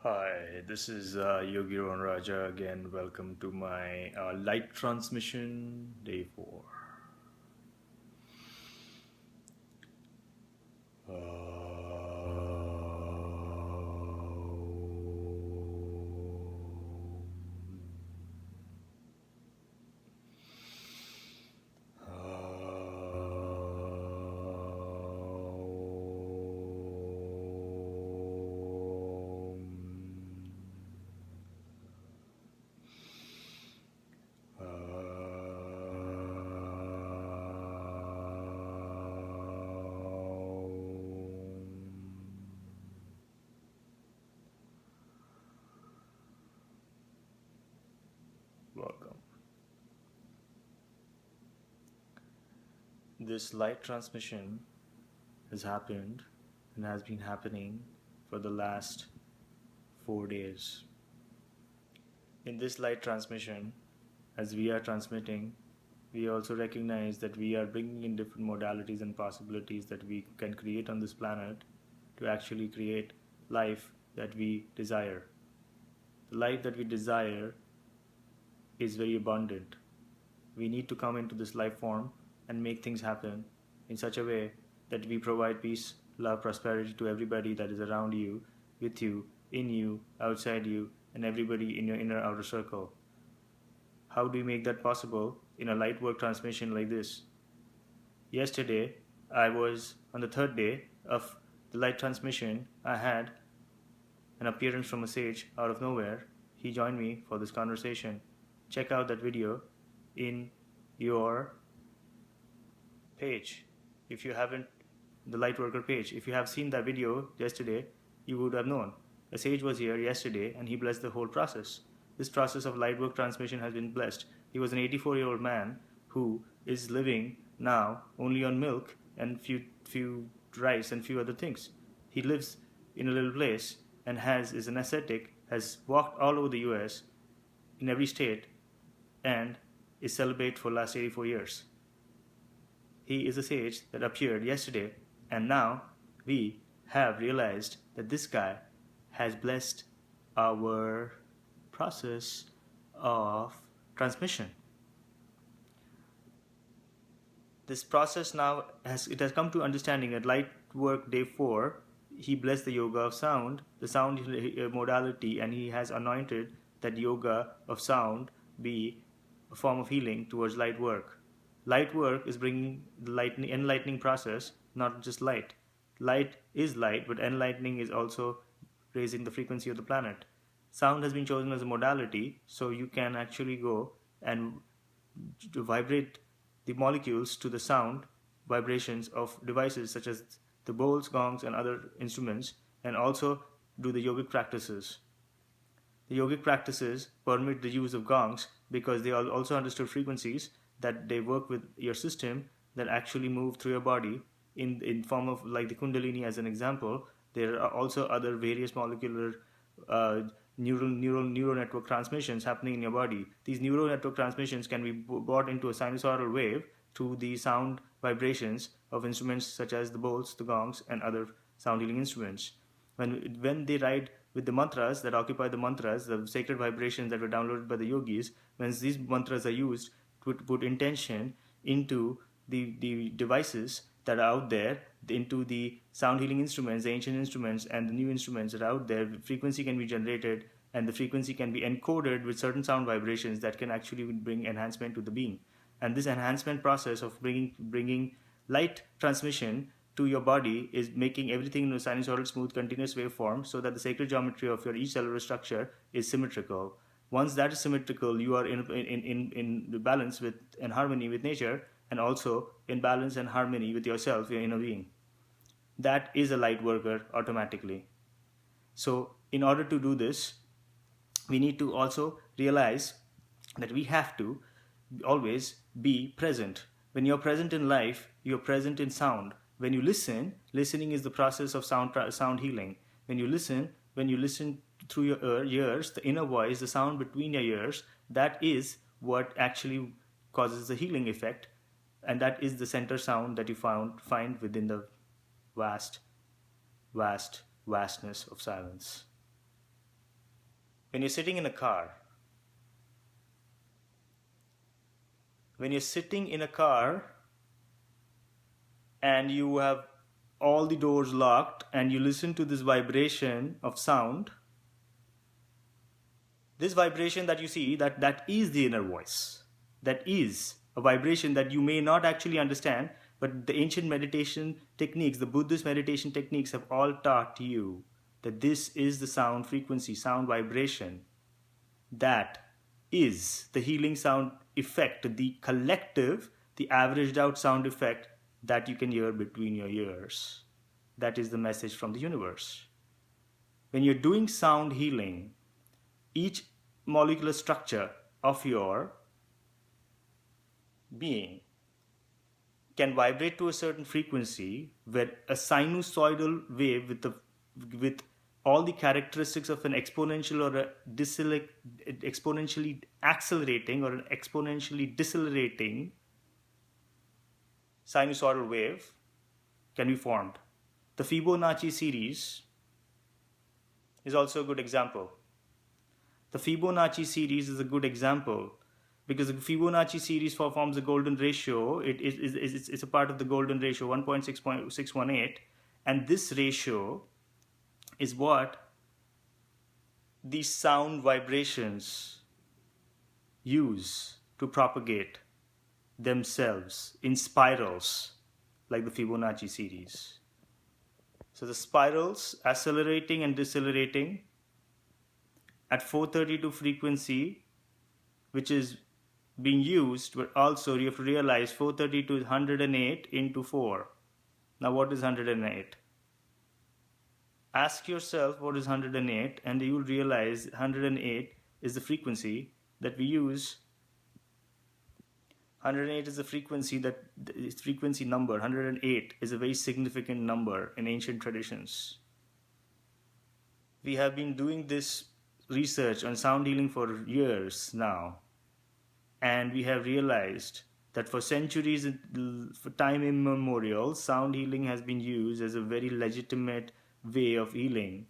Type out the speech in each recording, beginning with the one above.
Hi, this is Yogi Rohan Raja again. Welcome to my light transmission day 4. Welcome. This light transmission has happened and has been happening for the last 4 days. In this light transmission, as we are transmitting, we also recognize that we are bringing in different modalities and possibilities that we can create on this planet to actually create life that we desire. The life that we desire is very abundant. We need to come into this life form and make things happen in such a way that we provide peace, love, prosperity to everybody that is around you, with you, in you, outside you, and everybody in your inner outer circle. How do we make that possible in a light work transmission like this? Yesterday, I was on the third day of the light transmission. I had an appearance from a sage out of nowhere. He joined me for this conversation. Check out that video in your page. If you haven't, the Lightworker page, if you have seen that video yesterday, you would have known. A sage was here yesterday and he blessed the whole process. This process of light work transmission has been blessed. He was an 84-year-old man who is living now only on milk and few rice and few other things. He lives in a little place and is an ascetic, has walked all over the US in every state and is celibate for the last 84 years. He is a sage that appeared yesterday, and now we have realized that this guy has blessed our process of transmission. This process now has come to understanding at light work day 4. He blessed the yoga of sound, the sound modality, and he has anointed that yoga of sound be a form of healing towards light work. Light work is bringing the enlightening process, not just light. Light is light, but enlightening is also raising the frequency of the planet. Sound has been chosen as a modality, so you can actually go and vibrate the molecules to the sound vibrations of devices such as the bowls, gongs, and other instruments, and also do the yogic practices. The yogic practices permit the use of gongs because they also understood frequencies that they work with your system that actually move through your body in form of like the kundalini as an example. There are also other various molecular neural network transmissions happening in your body. These neural network transmissions can be brought into a sinusoidal wave through the sound vibrations of instruments such as the bowls, the gongs, and other sound healing instruments. When they ride with the mantras that occupy the mantras, the sacred vibrations that were downloaded by the yogis, when these mantras are used to put intention into the devices that are out there, into the sound healing instruments, the ancient instruments, and the new instruments that are out there, frequency can be generated and the frequency can be encoded with certain sound vibrations that can actually bring enhancement to the being. And this enhancement process of bringing light transmission to your body is making everything in a sinusoidal, smooth, continuous waveform so that the sacred geometry of your each cellular structure is symmetrical. Once that is symmetrical, you are in balance with and harmony with nature, and also in balance and harmony with yourself, your inner being. That is a light worker automatically. So, in order to do this, we need to also realize that we have to always be present. When you're present in life, you're present in sound. When you listen, listening is the process of sound healing. When you listen through your ears, the inner voice, the sound between your ears, that is what actually causes the healing effect, and that is the center sound that you find within the vastness of silence. When you're sitting in a car, when you're sitting in a car and you have all the doors locked and you listen to this vibration of sound, this vibration that you see, that is the inner voice. That is a vibration that you may not actually understand, but the ancient meditation techniques, the Buddhist meditation techniques have all taught you that this is the sound frequency, sound vibration. That is the healing sound effect, the collective, the averaged out sound effect that you can hear between your ears. That is the message from the universe. When you're doing sound healing, each molecular structure of your being can vibrate to a certain frequency where a sinusoidal wave with all the characteristics of an exponential or a exponentially accelerating or an exponentially decelerating sinusoidal wave can be formed. The Fibonacci series is also a good example. The Fibonacci series is a good example because the Fibonacci series forms a golden ratio. It's a part of the golden ratio 1.618, and this ratio is what these sound vibrations use to propagate themselves in spirals like the Fibonacci series. So the spirals accelerating and decelerating at 432 frequency, which is being used, but also you have to realize 432 is 108 into 4. Now what is 108? Ask yourself what is 108 and you will realize 108 is the frequency that we use. 108 is the frequency frequency number. 108 is a very significant number in ancient traditions. We have been doing this research on sound healing for years now, and we have realized that for centuries, for time immemorial, sound healing has been used as a very legitimate way of healing.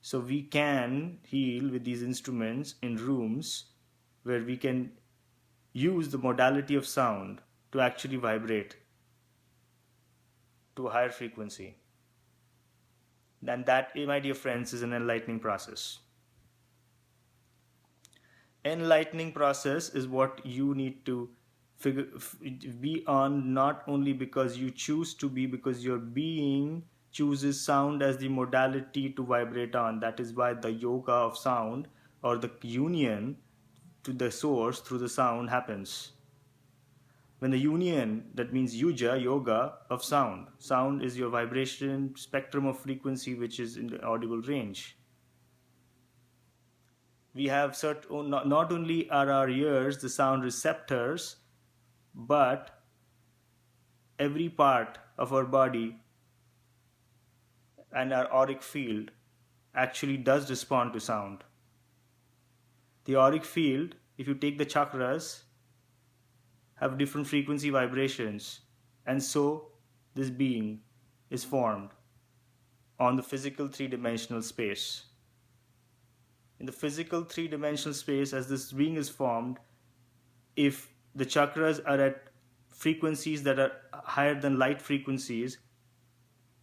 So we can heal with these instruments in rooms where we can use the modality of sound to actually vibrate to a higher frequency. And that, my dear friends, is an enlightening process. Enlightening process is what you need to be on, not only because you choose to be, because your being chooses sound as the modality to vibrate on. That is why the yoga of sound, or the union to the source through the sound, happens. When the union, that means yuja, yoga of sound. Sound is your vibration spectrum of frequency which is in the audible range. We have not only are our ears the sound receptors, but every part of our body and our auric field actually does respond to sound. The auric field, if you take the chakras, have different frequency vibrations, and so this being is formed on the physical three-dimensional space. In the physical three-dimensional space, as this being is formed, if the chakras are at frequencies that are higher than light frequencies,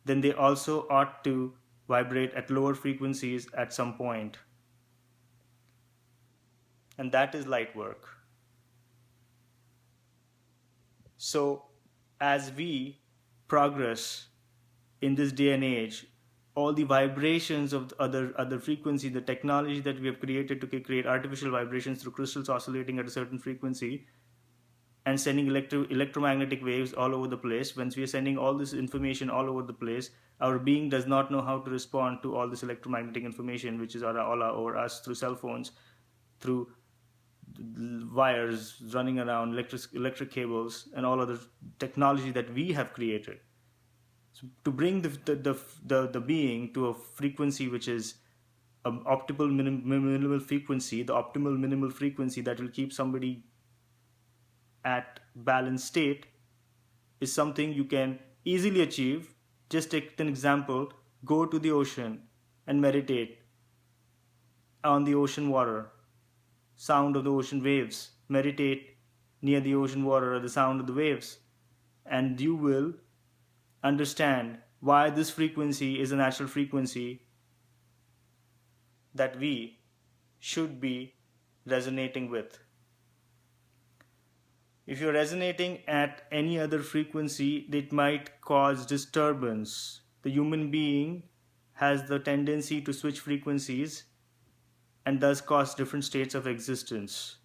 then they also ought to vibrate at lower frequencies at some point. And that is light work. So as we progress in this day and age, all the vibrations of the other frequency, the technology that we have created to create artificial vibrations through crystals oscillating at a certain frequency and sending electromagnetic waves all over the place. Once we are sending all this information all over the place, our being does not know how to respond to all this electromagnetic information which is all over us through cell phones, through wires running around, electric cables, and all other technology that we have created. So to bring the being to a frequency which is an optimal minimal frequency, the optimal minimal frequency that will keep somebody at balanced state, is something you can easily achieve. Just take an example, go to the ocean and meditate on the ocean water, sound of the ocean waves. Meditate near the ocean water or the sound of the waves, and you will understand why this frequency is a natural frequency that we should be resonating with. If you're resonating at any other frequency, it might cause disturbance. The human being has the tendency to switch frequencies and thus cause different states of existence.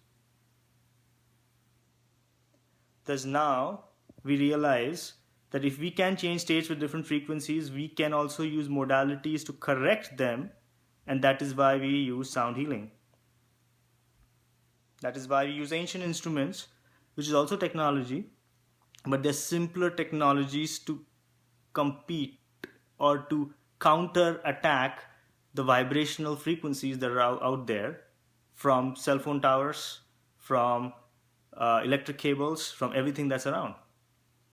Thus now we realize that if we can change states with different frequencies, we can also use modalities to correct them, and that is why we use sound healing. That is why we use ancient instruments, which is also technology, but they're simpler technologies to compete or to counter attack the vibrational frequencies that are out there from cell phone towers, from electric cables, from everything that's around.